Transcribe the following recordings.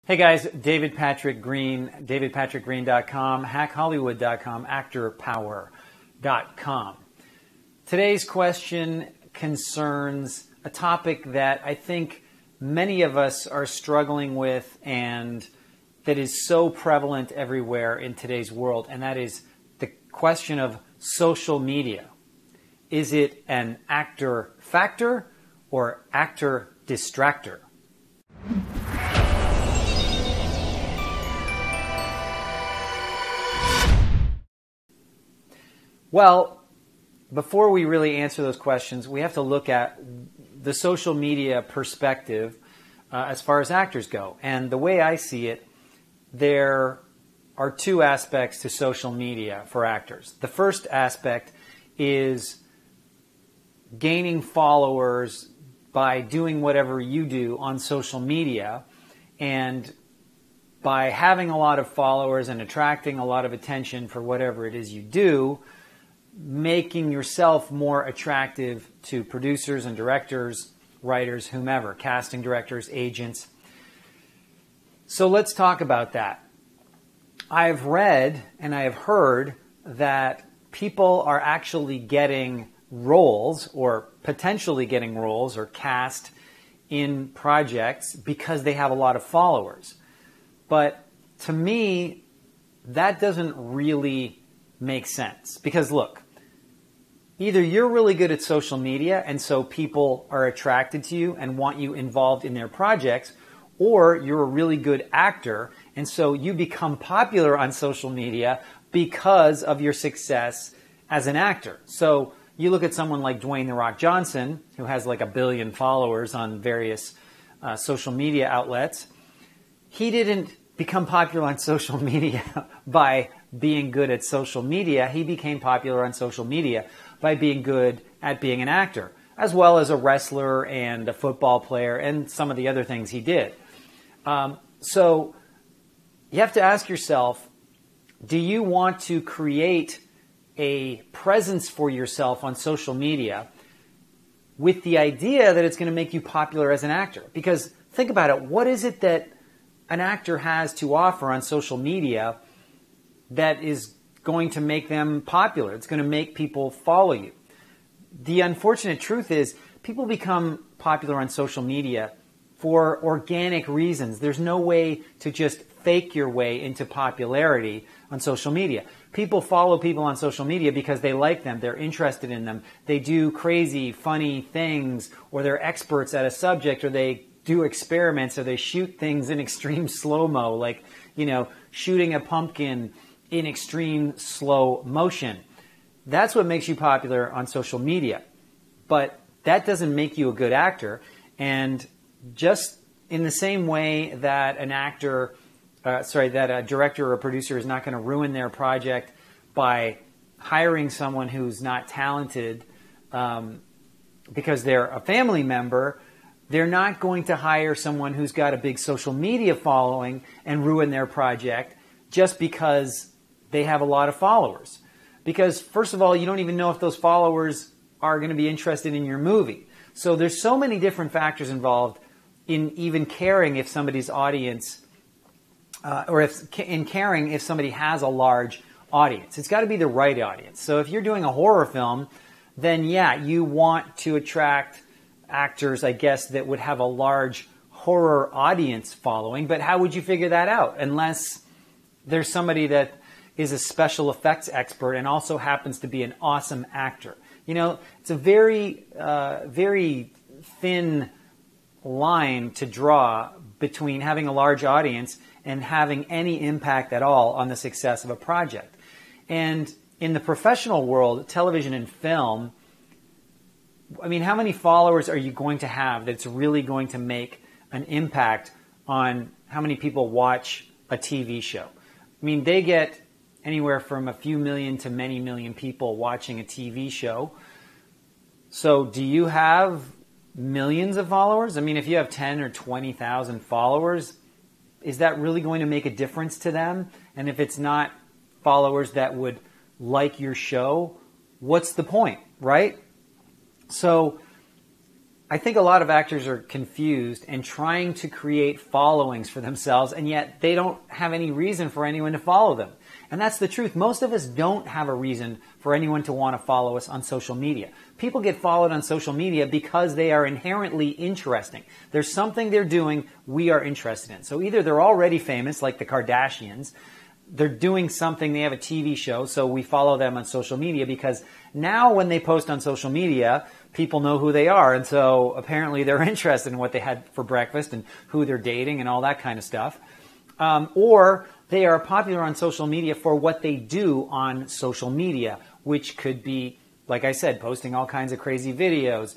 Hey guys, David Patrick Green, davidpatrickgreen.com, hackhollywood.com, actorpower.com. Today's question concerns a topic that I think many of us are struggling with and that is so prevalent everywhere in today's world, and that is the question of social media. Is it an actor factor or actor distractor? Well, before we really answer those questions, we have to look at the social media perspective as far as actors go. And the way I see it, there are two aspects to social media for actors. The first aspect is gaining followers by doing whatever you do on social media, and by having a lot of followers and attracting a lot of attention for whatever it is you do, making yourself more attractive to producers and directors, writers, whomever, casting directors, agents. So let's talk about that. I've read and I have heard that people are actually getting roles or potentially getting roles or cast in projects because they have a lot of followers. But to me, that doesn't really make sense. Because look, either you're really good at social media and so people are attracted to you and want you involved in their projects, or you're a really good actor and so you become popular on social media because of your success as an actor. So you look at someone like Dwayne "The Rock" Johnson, who has like 1 billion followers on various social media outlets. He didn't become popular on social media by being good at social media. He became popular on social media by being good at being an actor, as well as a wrestler and a football player and some of the other things he did. So you have to ask yourself, do you want to create a presence for yourself on social media with the idea that it's going to make you popular as an actor? Because think about it, what is it that an actor has to offer on social media that is going to make them popular? It's going to make people follow you. The unfortunate truth is people become popular on social media for organic reasons. There's no way to just fake your way into popularity on social media. People follow people on social media because they like them, they're interested in them, they do crazy, funny things, or they're experts at a subject, or they do experiments, or they shoot things in extreme slow-mo, like, shooting a pumpkin in extreme slow motion. That's what makes you popular on social media. But that doesn't make you a good actor. And just in the same way that that a director or a producer is not going to ruin their project by hiring someone who's not talented because they're a family member, they're not going to hire someone who's got a big social media following and ruin their project just because they have a lot of followers. Because first of all, you don't even know if those followers are going to be interested in your movie. So there's so many different factors involved in even caring if somebody's audience, in caring if somebody has a large audience. It's got to be the right audience. So if you're doing a horror film, then yeah, you want to attract actors, I guess, that would have a large horror audience following. But how would you figure that out? Unless there's somebody that is a special effects expert and also happens to be an awesome actor. It's a very, very thin line to draw between having a large audience and having any impact at all on the success of a project. And in the professional world, television and film, how many followers are you going to have that's really going to make an impact on how many people watch a TV show? They get anywhere from a few million to many million people watching a TV show. So do you have millions of followers? If you have 10 or 20,000 followers, is that really going to make a difference to them? And if it's not followers that would like your show, what's the point, right? So I think a lot of actors are confused and trying to create followings for themselves, and yet they don't have any reason for anyone to follow them. And that's the truth. Most of us don't have a reason for anyone to want to follow us on social media. People get followed on social media because they are inherently interesting. There's something they're doing we are interested in. So either they're already famous, like the Kardashians, they're doing something, they have a TV show, so we follow them on social media because now when they post on social media, people know who they are. And so apparently they're interested in what they had for breakfast and who they're dating and all that kind of stuff. Or they are popular on social media for what they do on social media, which could be, like I said, posting all kinds of crazy videos,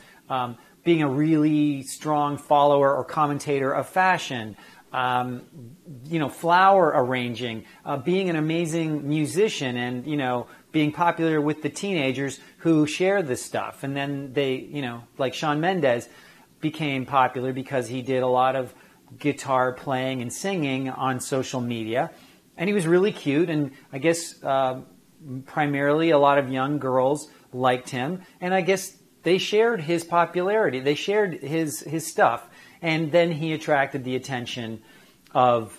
being a really strong follower or commentator of fashion, flower arranging, being an amazing musician and, being popular with the teenagers who share this stuff. And then they, like Shawn Mendes became popular because he did a lot of guitar playing and singing on social media. And he was really cute. And I guess primarily a lot of young girls liked him. And I guess they shared his popularity. They shared his stuff. And then he attracted the attention of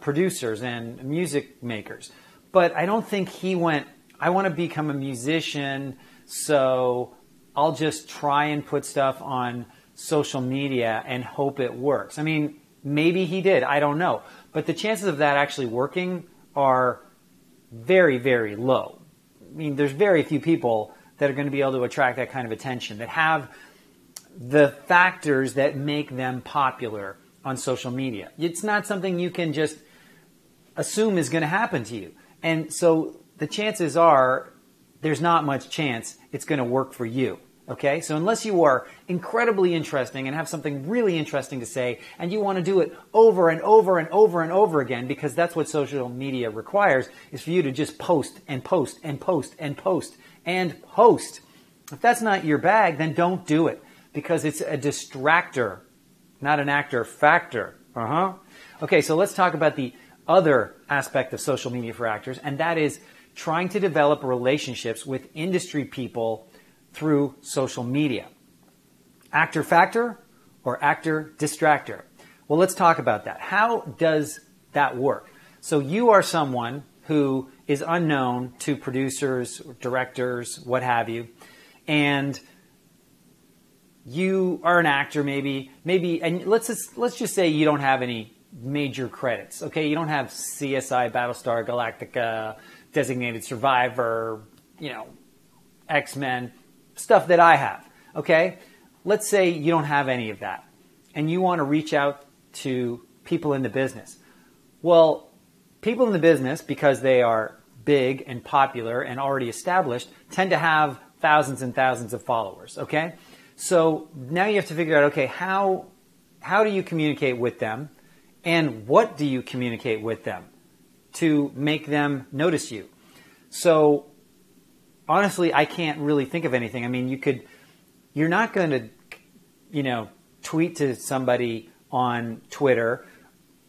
producers and music makers. But I don't think he went, I want to become a musician, so I'll just try and put stuff on social media and hope it works. I mean, maybe he did. I don't know. But the chances of that actually working are very, very low. I mean, there's very few people that are going to be able to attract that kind of attention, that have the factors that make them popular on social media. It's not something you can just assume is going to happen to you. And so the chances are there's not much chance it's going to work for you. Okay? So unless you are incredibly interesting and have something really interesting to say, and you want to do it over and over and over and over again, because that's what social media requires, is for you to just post and post and post and post and post. If that's not your bag, then don't do it, because it's a distractor, not an actor factor. Okay, so let's talk about the other aspect of social media for actors, and that is trying to develop relationships with industry people through social media. Actor factor or actor distractor? Well, let's talk about that. How does that work? So you are someone who is unknown to producers, directors, what have you, and you are an actor maybe, and let's just say you don't have any major credits, okay? You don't have CSI, Battlestar Galactica, Designated Survivor, X-Men, stuff that I have, okay? Let's say you don't have any of that, and you want to reach out to people in the business. Well, people in the business, because they are big and popular and already established, tend to have thousands and thousands of followers, okay? So now you have to figure out, okay, how do you communicate with them, and what do you communicate with them to make them notice you? So honestly, I can't really think of anything. I mean, you're not going to, tweet to somebody on Twitter.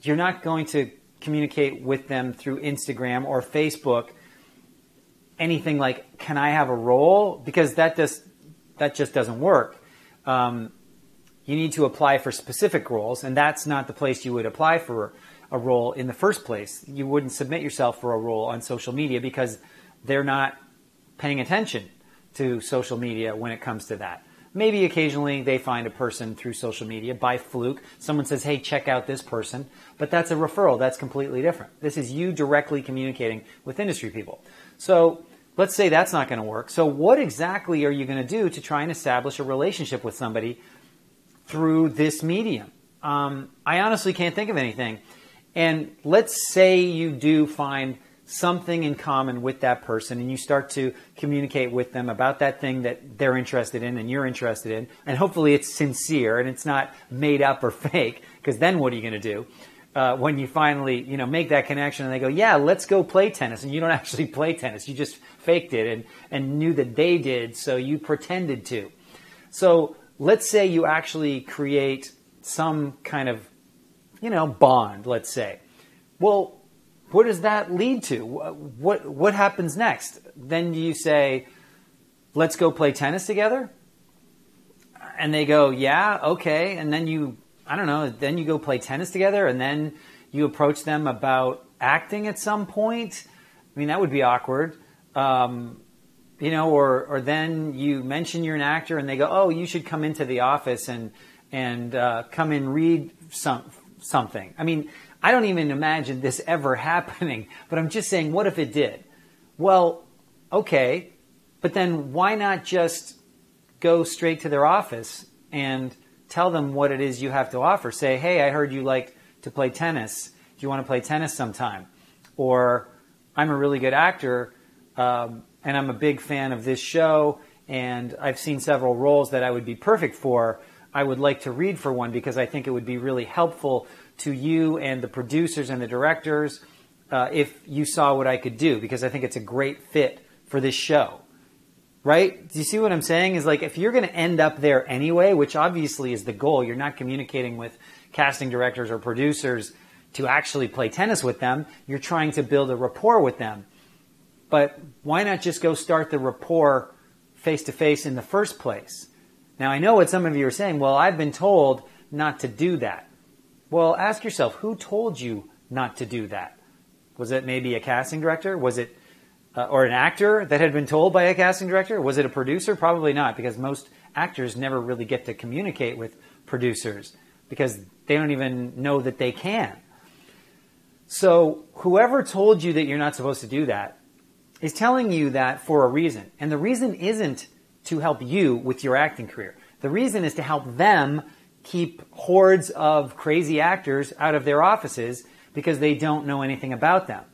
You're not going to communicate with them through Instagram or Facebook. Anything like, can I have a role? Because that just doesn't work. You need to apply for specific roles, and that's not the place you would apply for a role in the first place. You wouldn't submit yourself for a role on social media because they're not paying attention to social media when it comes to that. Maybe occasionally they find a person through social media by fluke. Someone says, hey, check out this person. But that's a referral. That's completely different. This is you directly communicating with industry people. So let's say that's not going to work. So what exactly are you going to do to try and establish a relationship with somebody through this medium? I honestly can't think of anything. And let's say you do find something in common with that person and you start to communicate with them about that thing that they're interested in and you're interested in, and hopefully it's sincere and it's not made up or fake, because then what are you going to do when you finally make that connection and they go, yeah, let's go play tennis, and you don't actually play tennis, you just faked it and knew that they did, so you pretended to. So let's say you actually create some kind of bond, let's say. Well, what does that lead to? What happens next? Then do you say, let's go play tennis together? And they go, yeah, okay. And then I don't know, then you go play tennis together, and then you approach them about acting at some point. I mean, that would be awkward. You know, or then you mention you're an actor and they go, oh, you should come into the office and come and read something. I mean, I don't even imagine this ever happening, but I'm just saying, what if it did? Well, okay, but then why not just go straight to their office and tell them what it is you have to offer? Say, hey, I heard you like to play tennis. Do you want to play tennis sometime? Or I'm a really good actor, and I'm a big fan of this show, and I've seen several roles that I would be perfect for. I would like to read for one because I think it would be really helpful to you and the producers and the directors if you saw what I could do, because I think it's a great fit for this show. Right? Do you see what I'm saying? Is like, if you're going to end up there anyway, which obviously is the goal, you're not communicating with casting directors or producers to actually play tennis with them. You're trying to build a rapport with them. But why not just go start the rapport face-to-face in the first place? Now, I know what some of you are saying. Well, I've been told not to do that. Well, ask yourself, who told you not to do that? Was it maybe a casting director? Was it or an actor that had been told by a casting director? Was it a producer? Probably not, because most actors never really get to communicate with producers because they don't even know that they can. So whoever told you that you're not supposed to do that is telling you that for a reason. And the reason isn't to help you with your acting career. The reason is to help them keep hordes of crazy actors out of their offices because they don't know anything about them.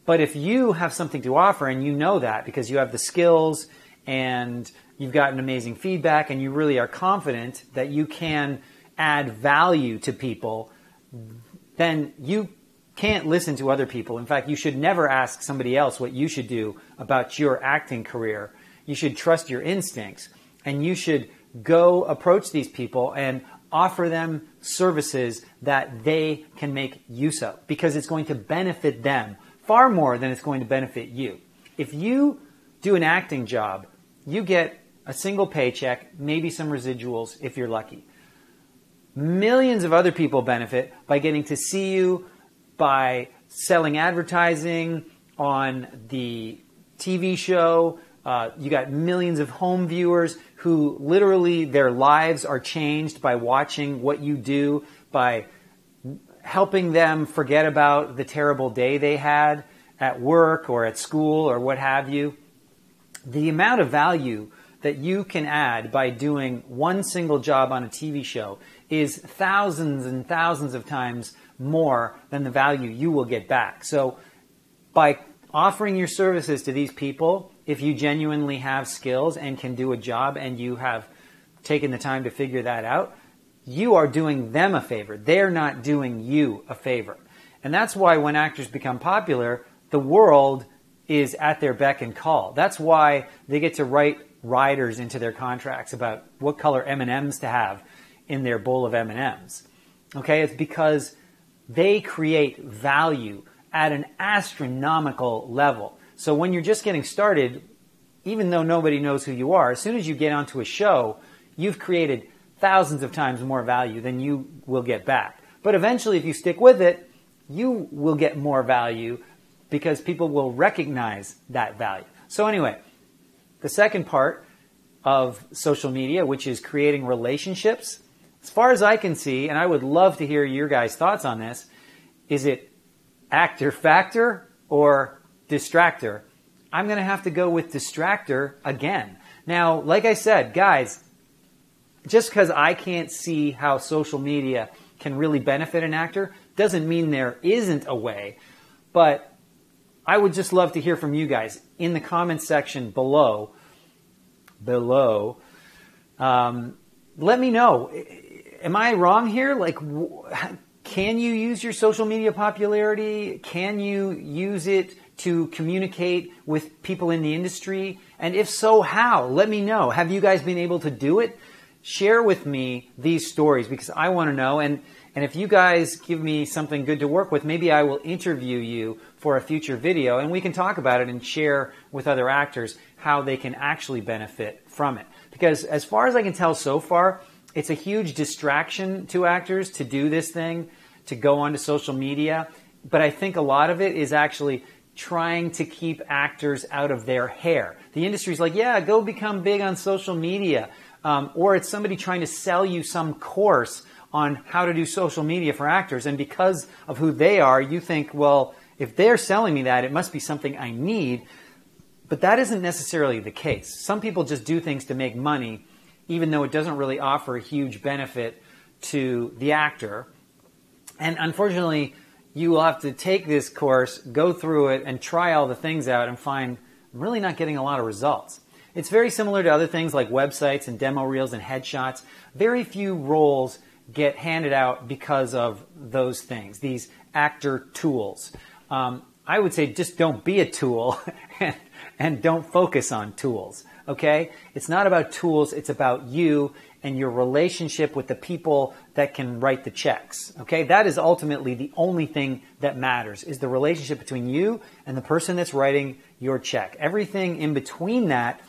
But if you have something to offer and you know that because you have the skills and you've gotten amazing feedback and you really are confident that you can add value to people, then you can't listen to other people. In fact, you should never ask somebody else what you should do about your acting career. You should trust your instincts, and you should go approach these people and offer them services that they can make use of, because it's going to benefit them far more than it's going to benefit you. If you do an acting job, you get a single paycheck, maybe some residuals if you're lucky. Millions of other people benefit by getting to see you, by selling advertising on the TV show. You got millions of home viewers who literally their lives are changed by watching what you do, by helping them forget about the terrible day they had at work or at school or what have you. The amount of value that you can add by doing one single job on a TV show is thousands and thousands of times more than the value you will get back. So by offering your services to these people, if you genuinely have skills and can do a job and you have taken the time to figure that out, you are doing them a favor. They're not doing you a favor. And that's why when actors become popular, the world is at their beck and call. That's why they get to write riders into their contracts about what color M&Ms to have in their bowl of M&Ms. Okay, it's because they create value at an astronomical level. So when you're just getting started, even though nobody knows who you are, as soon as you get onto a show, you've created thousands of times more value than you will get back. But eventually, if you stick with it, you will get more value because people will recognize that value. So anyway, the second part of social media, which is creating relationships, as far as I can see, and I would love to hear your guys' thoughts on this, is it actor factor or distractor? I'm going to have to go with distractor again. Now, like I said, guys, just because I can't see how social media can really benefit an actor doesn't mean there isn't a way. But I would just love to hear from you guys in the comments section below. Let me know. Am I wrong here? Like, can you use your social media popularity? Can you use it to communicate with people in the industry? And if so, how? Let me know. Have you guys been able to do it? Share with me these stories because I want to know. And And if you guys give me something good to work with, maybe I will interview you for a future video and we can talk about it and share with other actors how they can actually benefit from it. Because as far as I can tell so far, it's a huge distraction to actors to do this thing, to go onto social media. But I think a lot of it is actually trying to keep actors out of their hair. The industry's like, yeah, go become big on social media. Or it's somebody trying to sell you some course on how to do social media for actors. And because of who they are, you think, well, if they're selling me that, it must be something I need. But that isn't necessarily the case. Some people just do things to make money, even though it doesn't really offer a huge benefit to the actor. And unfortunately, you will have to take this course, go through it, and try all the things out and find I'm really not getting a lot of results. It's very similar to other things like websites and demo reels and headshots. Very few roles get handed out because of those things, these actor tools. I would say just don't be a tool and don't focus on tools, okay? It's not about tools, it's about you and your relationship with the people that can write the checks, okay? That is ultimately the only thing that matters, is the relationship between you and the person that's writing your check. Everything in between that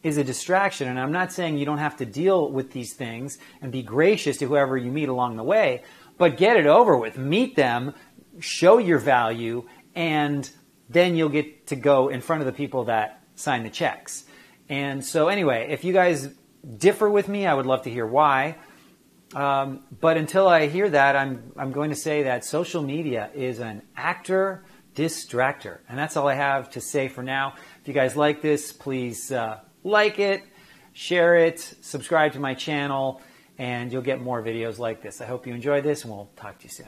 is a distraction, and I'm not saying you don't have to deal with these things and be gracious to whoever you meet along the way, but get it over with. Meet them, show your value, and then you'll get to go in front of the people that sign the checks. And so anyway, if you guys differ with me, I would love to hear why. But until I hear that, I'm going to say that social media is an actor distractor. And that's all I have to say for now. If you guys like this, please like it, share it, subscribe to my channel, and you'll get more videos like this. I hope you enjoyed this, and we'll talk to you soon.